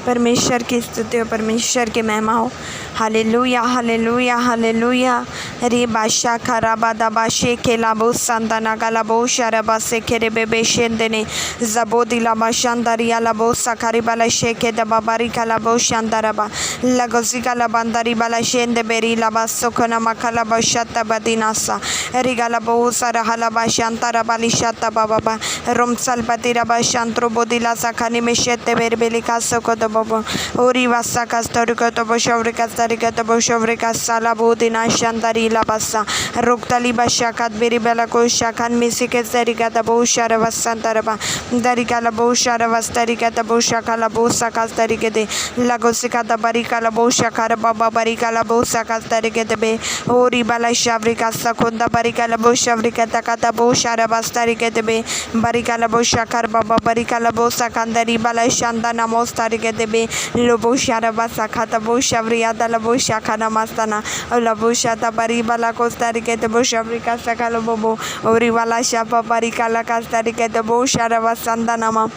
परमेश्वर की स्तुति हो, परमेश्वर की महिमा हो। Hallelujah hallelujah hallelujah. रे बाशा खराबा दबा शे खेलाबो संतना गलाबो शरबा से खेरे बेबे शेंदने जबो दिलाबा शांदारिया लाबो सखारी बाला शेके दबा बारी कलाबो शांदारबा लगोसी कलाबंदारी बाला शेंदे बेरी लाबा सोखना मखला बशता बदिनासा रिगलाबो सरहला बा शांतारा बाली शता बाबा रोमसल पतिरा बा शांत्रो बोदिला सखानी में शेते बेरबेली का सोको दबो ओरी वासा का स्तोरिको तो बशौरी का स्तरिका तो बशौरी का साला बोदिना शांदारी लाबसा रोक्तली बशाकात बेरी बेला को शाखान मिसिके स्तरिका तबो शर वसंतरबा दरिका लबो शर वस्तरिका तबो शाखा लबो सका स्तरिके दे लगो सिका तबरिका लबो शाखा बाबा बरिका लबो सका स्तरिके दे ओरी बाला शावरिका सकुंदा बरिका लबो शावरिका तका तबो शर वस्तरिके दे बरिका लबो शाखा बाबा बरिका लबो सकंदरी बाला शांदा नमो स्तरिके दे लबो शर वसका तबो शावरिया दलबो शाखा नमस्तना लबो शाता बरी बाला को स्तरिके दबो शावरिका सका लबो ओरी बाला शापा बरिका लका स्तरिके दबो शर वसंदा नमा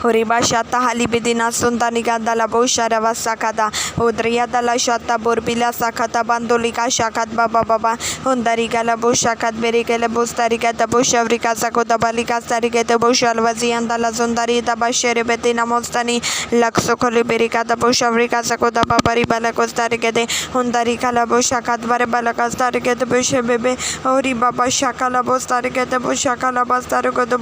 Horiba shata halibidina sundanika dala boshara vasakada udriya dala shata burbila sakata bandolika shakat baba baba hundarika la boshakat berikele bostarika da boshavrika sakoda balika starike da boshalvazi andala sundari da bashere betina mostani laksokoli berika da boshavrika sakoda babari bala kostarike de hundarika la boshakat bare bala kastarike da boshebebe hori baba shakala bostarike da boshakala bastariko da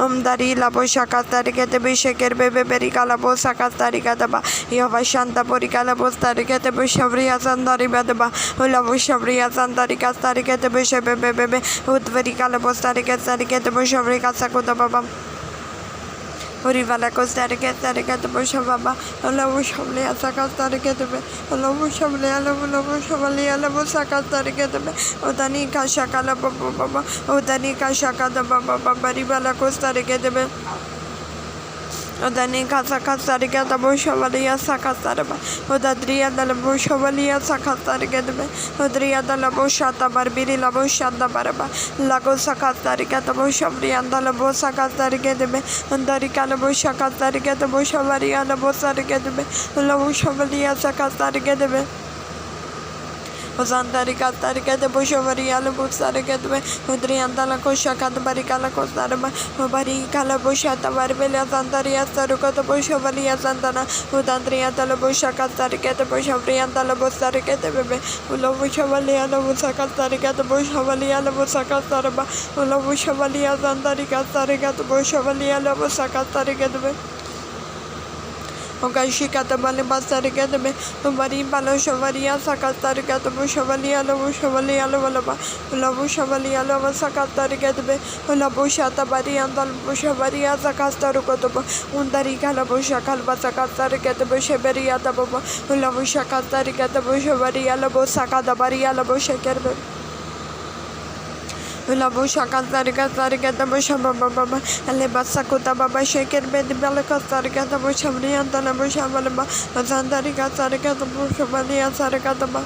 umdari la boshakat starike da sheker bebe berikala bosa kastarika daba yova shanta porikala bostarika de boshavriya sandari badaba ula boshavriya sandari kastarika de boshebe bebe utverikala bostarika starika de boshavrika sakoda baba Orivala Costarika Tarika de Boshavaba, Olovo Shavlia Sakastarika de Olovo Shavlia, Olovo Shavalia, Lavosaka Tarika de Odanika Shakala Baba, Odanika Shaka de Baba, Baribala Costarika de Odani Kasaka Sarika the Boshavalia Sakasaraba, Odadria the Boshavalia Sakasarika, Odria the Laboshata Barbiri Laboshata Baraba, Lagosaka Sarika the Boshavria and the Labosaka Sarika, and the Ricalaboshaka Sarika the Boshavaria and the Bosarika, Laboshavalia Sakasarika. Zandarika Tarika the Boshovaria Busarika, Udrianda la Koshaka the Baricala Cosarama, Baricala Boshata Barbella Zandaria Saruka the Boshovalia Santana, Udandria the Boshaka Tarika the Boshavria and the Bosarika the Bebe, Ulovushovalia Busaka Tarika the Boshovalia Busaka Saraba, Ulovushovalia Zandarika Tarika the Boshovalia Busaka Tarika. Ogashika the Balibasarika the Bari Balo Shavaria Sakatarika the Bushavalia Lovushavalia Lovalaba, Lavusavalia Lovasakatarika the Ulabushata Bari and the Bushavaria Sakastarukotoba, Undarika Labusha Kalbasakatarika the Bushaberia the Baba, Ulavushakatarika the Bushavaria Labosaka the Baria Labushakerbe. Labusha Katarika Tarika the Bushaba Baba, Alebasakuta Baba Shaker Bed Belaka Tarika the Bushavri and the Labushavalaba, Zandarika Tarika the Bushabalia Sarakataba.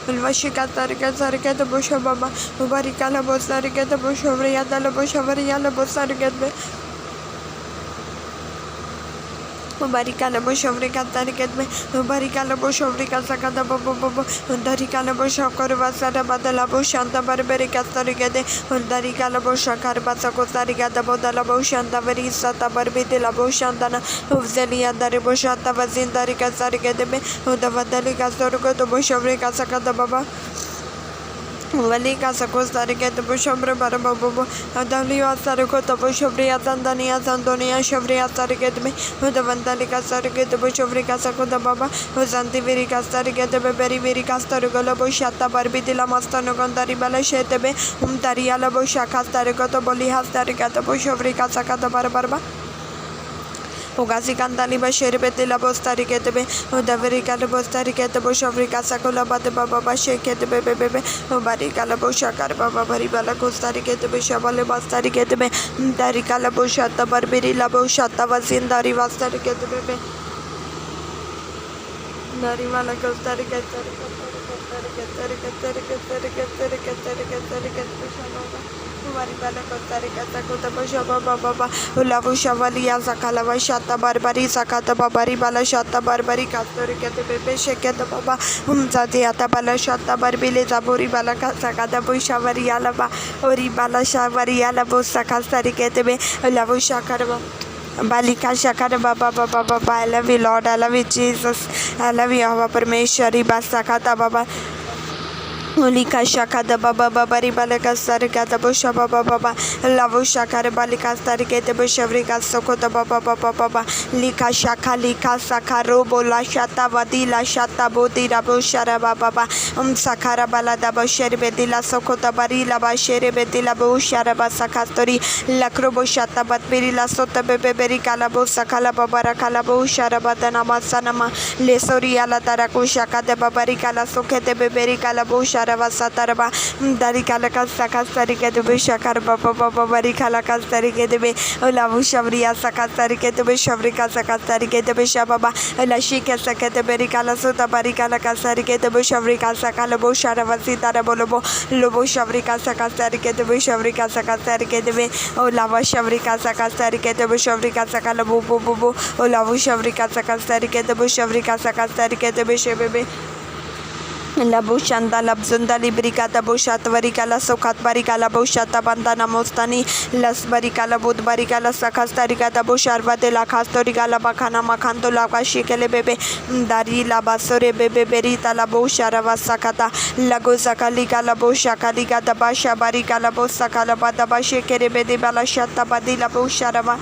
Vashika Tarika Tarika the Bushababa, Ubarika Labosarika the Bushavria, the Labushavari and the Bosarika. Barika la Boshavrika Tariketme, Barika la Boshavrika Sakata Bobo, Darika la Boshakorva Sada la Boshanta Barberica Tarigade, Darika la Boshakar Basakosarika, the Bodala Boshanta Verisata Barbiti la Boshandana, Uzelia Dariboshata Vazindarika Sarigade, Udavadalika Soroko to Boshavrika Sakata Baba. Valika Sakostarika the Bushambre Barababu, Adavia Sariko the Bushabria Sandania Sandonia Shavria Sariketme, the Vandalika Sarika the Bushavrika Sakoda Baba, Uzanti Virika Sarika the Beri Virika Starikola Bushata Barbitila Mastano Gondari Bala Shetebe, Tariala Bushaka Stariko the Boliha Starika the Bushavrika Sakata Barbarba. Ugazi Kandali Basherbeti Labostarike, the Verica Labostarike, the Bushavrika Sakola Bate Baba Shake the Bebe, Barika Laboshakar Baba Baribala Costarike, the Bishabale Bastarike, Darika Laboshata Barbiri Laboshata was in the Rivastarike, the Bebe. Dari mala Costa Rica, Maribala Costa Rica, Sakota Bashaba Baba, Ulavu Shavalia, Sakalava Shata Barbari, Sakata Babari Bala Shata Barbari, Castorica, the Pepe Sheketa Baba, Umzadiata Bala Shata Barbile, Zaburi Bala Sakata Bushavarialaba, Ori Bala Shavariala Busaka Rica, Ulavu Shakaraba. Balika Shakara Baba Baba Baba, I love you Lord, I love you Jesus, I love you Ava Parmeshwari Basakata Baba. Ulika Shakada Baba Babari Balaka Sarikata Busha Baba Baba Lavu Shakara Balika Sarikete Bushavrika Sokota Baba Baba Baba Lika Shaka Lika Sakarobo La Shata Vadila Shata Bodira Bushara Baba Sakara Balada Basheri Bedila Sokota Barila Basheri Bedila Bushara Basakastori Lakrobo Shata Batbirila Sota Beberi Kalabo Sakala Babara Kalabo Shara Badana Masanama Lesori Ala Tarakusha Kade Babari Kala Sokete Beberi Kalabo Sataraba Darikala Sakastarike to Bishakar Baba Barikala Kastarike de Be Olavu Shavria Sakastarike to Bishavrika Sakastarike to Bishababa Lashika Sakate Berikala Sota Barikala Kastarike to Bishavrika Sakalabo Sharavasitara Bolobo Lobo Shavrika Sakastarike to Bishavrika Sakastarike de Be Olava Shavrika Sakastarike to Bishavrika Sakalabo Bobo Olavu Shavrika Sakastarike to Bishavrika Sakastarike to Bishebe Labushanda Labzunda Libricata Bushat Varicala Sokat Baricala Bushata Bandana Mostani Las Baricala Bud Baricala Sakastaricata Busharva de la Castoricala Bacana Macanto La Shikele Bebe Dari La Basore Bebe Berita La Busharava Sakata Lagosaka Liga La Bushaka Liga da Basha Baricala Bosaka La Badabashe Kerebe de Balashata Badila Busharava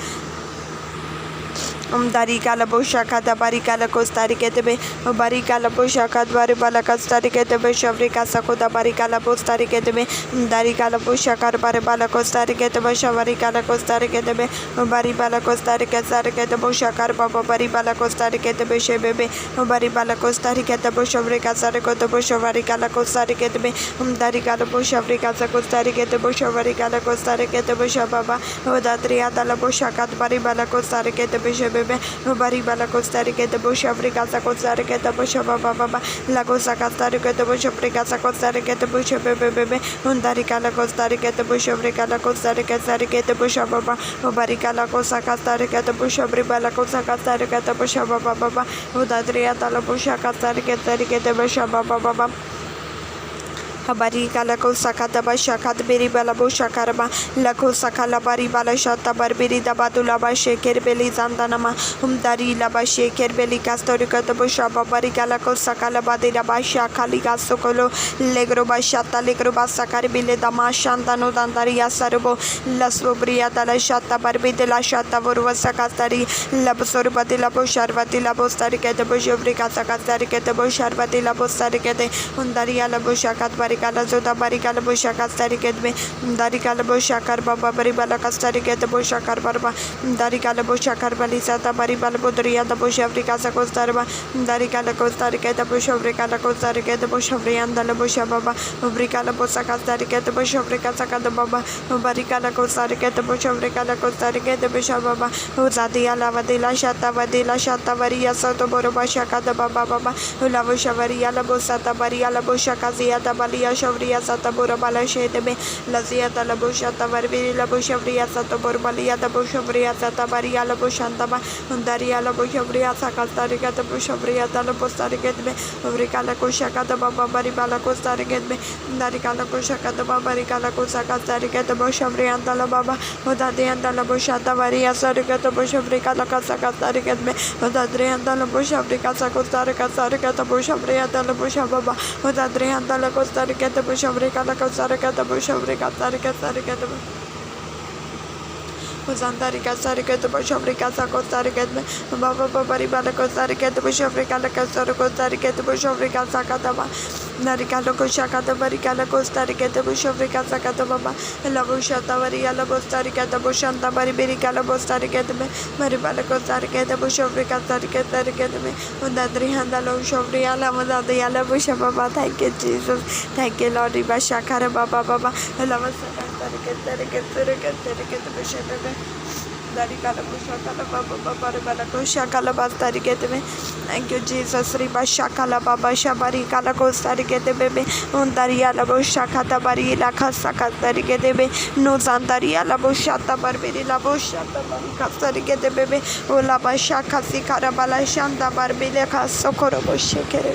Darikala Boshaka, the Barikala Costa Rica, Barikala Boshaka, Baribala Costa Rica, Shavrika Sakota Barikala Costa Rica, Darikala Boshaka, Baribala Costa Rica, Shavarikala Costa Rica, Baribala Costa Rica, Sarika, Boshaka, Baba Baribala Costa Rica, Bebe, Baribala Costa Rica, Boshavrika Sariko, Boshavarikala Costa Rica, Darikala Boshavrika Costa Rica, Boshavarikala Costa Rica, Boshababa, Odadriata La Boshaka, Baribala Costa Rica, Bishop. Baribala Costa Rica, the Bush Africa, Costa Rica, the Bush of Baba, Lagosa Costa Rica, the Bush Africa, Costa Rica, the Bush of Bebe, Undaricala Costa Rica, the Bush of Rica, Costa Rica, Sarika, the Bush of Baba, Baricala Costa Costa Rica, the Bush of Ribala Costa Costa Rica, the Bush of Baba, Udadriata La Busha Costa Rica, the Bush of Baba. Barika Lako Sakata Bashakat Beri Balabo Shakaraba Lako Sakala Bari Balashata Barbiri Dabadula Bashaker Beli Zandanama Umdari Labashe Kerbeli Castorica Bushaba Barika Lako Sakala Badira Basha Kaliga Sokolo Legro Bashata Legro Basakar Bile Damashantano Dandaria Sarbo Lasubria Dalashata Barbi de la Shata Vorvasakastari Labosorba la Bosharvati Labostarika de Boshovrika Sakastarika de Bosharvati Labostarika de Undaria Laboshakat Bari Kala Zoda Barikala Bushaka Stariketme, Darikala Bushakar Baba Baribala Castariket Bushakar Barba, Darikala Bushakar Balisata Baribala Budria, the Bush Africa Costarba, Darikala Costariket, the Bush Africa Costariket, the Bush of Rianda, the Bush Baba, Ubricala Bosaka Stariket, the Bush Africa Sakata Baba, Barikala Costariket, the Bush Africa Costariket, the Bush Baba, Uzadia Lavadilla Shata Vadilla Shata Varia Soto Borobashaka, the Baba Baba, Ulavushavari Alabosata Baria Labushakazia, the Balia. Shavria Satabura Balashebe, Lazia Talabusha Tavari Labushavria Sataburbalia, the Bushavria Satabaria Labushantaba, Undaria Labushavria Sakastarika, the Bushavria Talabostariketbe, Uricala Kushaka, the Baba Baribala Costariketbe, Daricala Kushaka, the Babaricala Kusakastarika, the Bushavria and Talababa, Udadi and Talabushata Varia Sarika, the Bushavrika, the Kasakastariketbe, Udadri and Talabushavrika Sakostarika Sarika, the Bushavria Talabushababa, Udadri and Talakostarika. Get the bush of Rica, the Cosarica, the bush of Rica, Sarika, Sarika, Zandarika, Sarika, the bush of Rica, Sacosarica, Baba Baribala, Cosarica, the bush of Rica, the Cosarica, the bush of Rica, Sacataba, Naricalo Coshaka, the Baricala, Costa Rica, the bush of Rica, Sacataba, Labusha, Tavaria, Labostarica, the bush and the Baribiricala, Bostarica, Maribala, Costa Rica, the bush of Rica, Sarika, Sarika, Undadrihanda, Shovria, Lamada, the Yala Bush of Baba. Thank you, Jesus. Thank you, Lord. Ibashakara Baba Baba. Lavasaka, Sarika, Sarika, Sarika, the bush of Thank you, Jesus. Riba shakala baba shabari kala kostari kete bebe. Undaria labo shakata bari la khasa katari kete bebe. No zandaria labo shata barberi labo shata bari kastari kete bebe. Ola ba shakasi karabala shanda barbele khaso korobo shekere.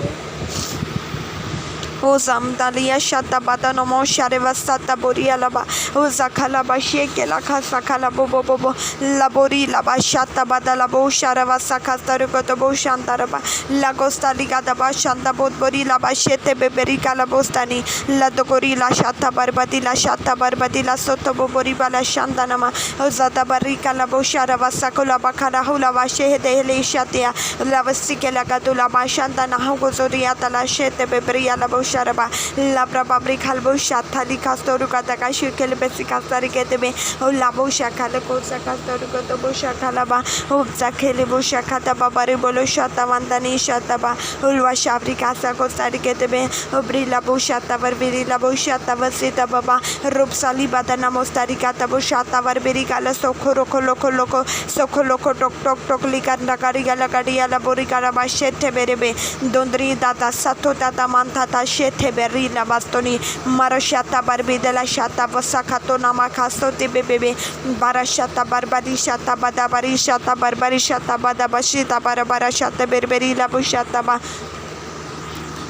O zamdalia shata bata nomo share vasata boria laba o zakala ba sheke la khasa kala bobo bobo labori laba shata bada labo share vasaka tarukoto bo shantaraba la costa ligada ba shanta bot bori laba shete beberi kala bostani la dogori la shata barbati la soto bobori bala shantanama o zata barika la bo share vasakula bakara hula ba shehde le shatia la vasike la gadula ba shantana hugozoriya tala shete beberi la bo Sharaba, Labra Babri Kalbo Shatali Castoru Katakashi Kelebesi Kastari Ketebe, O Labo Shakala Kosa Castoru Kotobusha Kalaba, O Zakelibo Shakata Babari Bolo Shata Vandani Shataba, Ulwa Shabri Casa Kostari Ketebe, Obri Labo Shata Barbiri Labo Shata Vasita Baba, Rupsali Badana Mostari Katabo Shata Barbiri Kala Sokoro Koloko Sokoloko Tok Likanda Karigala Kadia Labori Karabashete Berebe, Dondri Data Sato Data Mantata Shete Berila Bastoni, Marashata Barbidela Shata Vasakato Namakasto Bebe, Barashata Barbari Shata Badabari Shata Barbari Shata Badabashita Barabara Shata Berberi Labushataba.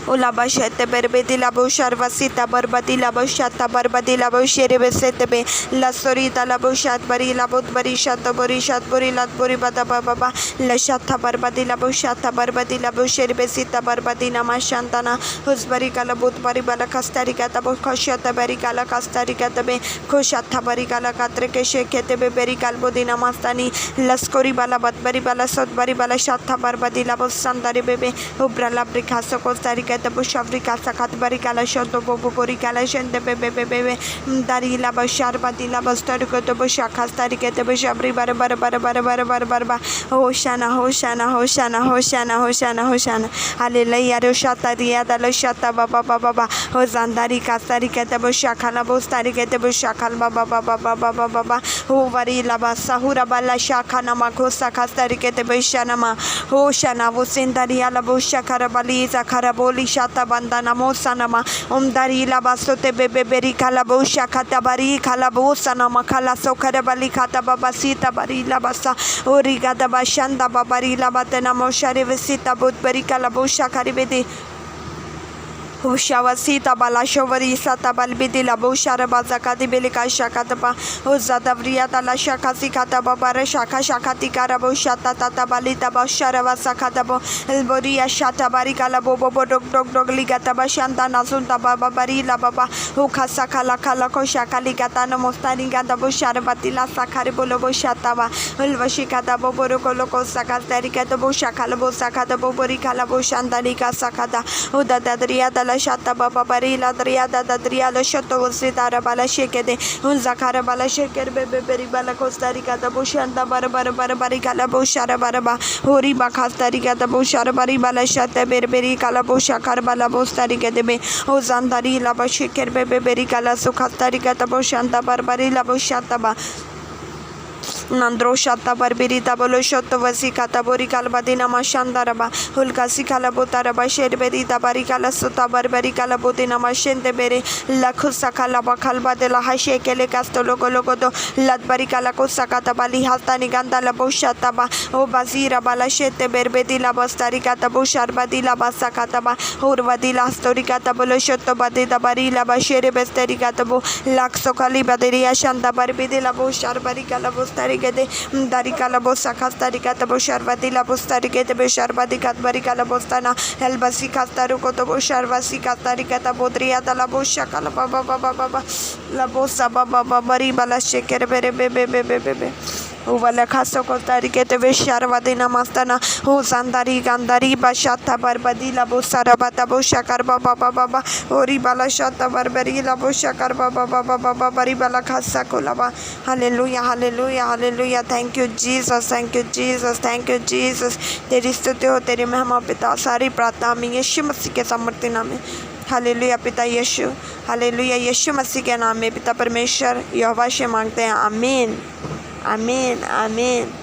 Ola bashete berbedi la bushar vasita barbadi la bushata barbadi la bushere besete be la sorita la bushat bari la bud bari shata buri lat buri bada baba la shata barbadi la bushata barbadi la bushere besita barbadi na mashantana husbari kala bud bari bala kastari kata bu khoshata bari kala kastari kata be khoshata bari kala katre ke shekete be beri kalbodi na mastani laskori bala bat bari bala sot bari bala shata barbadi la busandari bebe ubra la brikaso kostari the bush of Ricasa Catbari Calashon, Bobori Calashan, the Bebe, Darila Basharbati Labastorico, the Bushakastari, the Bushabri Barabara, Hoshana, Hallelujah, Shata, the other Shata Baba, Hosandari Castari, the Bushakala, Bostari, the Bushakal Baba, Hovari Labasa, Hurabala Shakana Makosa Castari, the Bushanama, Hoshana, Vosindari, Alabusha Carabali, Caraboli. Shata bandana mosanama umdari labasote bebe beri kalabosha katabari kalabosanama kala sokarabali katababasita bari labasa origada bashanda babari labatena moshari vesita budberi kalabosha karibedi Ushavasita Balashovari Sata Balbidila Bushara Bazakati Belika Shakatapa Uzadavriata La Shakasi Katabara Shaka Shakati Karabushata Tata Balita Bashara Vasakatabo Elboria Shata Barikala Bobo Dog Ligata Bashanta Nazunta Baba Barila Baba Ukasakala Kalako Shakali Katana Mostani Gata Bushara Batila Sakaribolo Bushatava Ulvashikata Boboroko Sakatarikata Bushakala Sakata Boborikala Bushandanika Sakata Udadriata Shata Baba Barila Driada Driala Shoto Sitara Bala Shekede Unzakara Bala Sheker Bebe Bala Costa Rica the Bushanda Barabara Baricala Bushara Baraba Horiba Costa Rica the Bushara Baribala Shata Berberi Calabosha Carbala Bosta Rica de Be Ozandari Laba Sheker Bebe Bericala Sukasta Rica the Bushanda Barbarilla Bushataba Nandro Shata Barbirita Boloshoto Vasikata Borikal Badina Mashandaraba Hulkasi Kalabotaraba Sherberita Barikala Suta Barbarikala Botina Mashende Bere Lakusa Kalaba Kalba de la Hashekele Castolo Gologodo Latbarikala Kosakata Bali Hatani Gandala Boshataba O Bazira Balashete Berbedila Bastarikata Bushar Badila Basakataba Urvadila Storicata Boloshoto Badita Barila Bashere Bestericatabo Laxo Calibaderia Shanda Barbidila Bushar Barikala Bostari Darikala Bosa Castarika Bosharvati Labostarike the Besharvadikat Barikala Bostana Elbasi Castaruko the Bosharvasi Castarika Bodria the Labosha Calababa Labosa Baba Baribala Sheker Bebe Uvala Caso Costarike the Besharvadina Mastana Husandari Gandari Bashata Barbadila Bosarabata Boshakar Baba Oribala Shata Barbari Laboshakar Baba Baribala Casacolaba Hallelujah Hallelujah Hallelujah Thank you Jesus Thank you Jesus Thank you Jesus तेरी स्तुति हो तेरी महिमा पिता सारी प्रार्थना हम यीशु मसीह के समर्थन नाम में हालेलुया पिता यीशु हालेलुया यीशु मसीह के नाम में पिता परमेश्वर यहोवा से मांगते हैं आमीन Amin. Amin.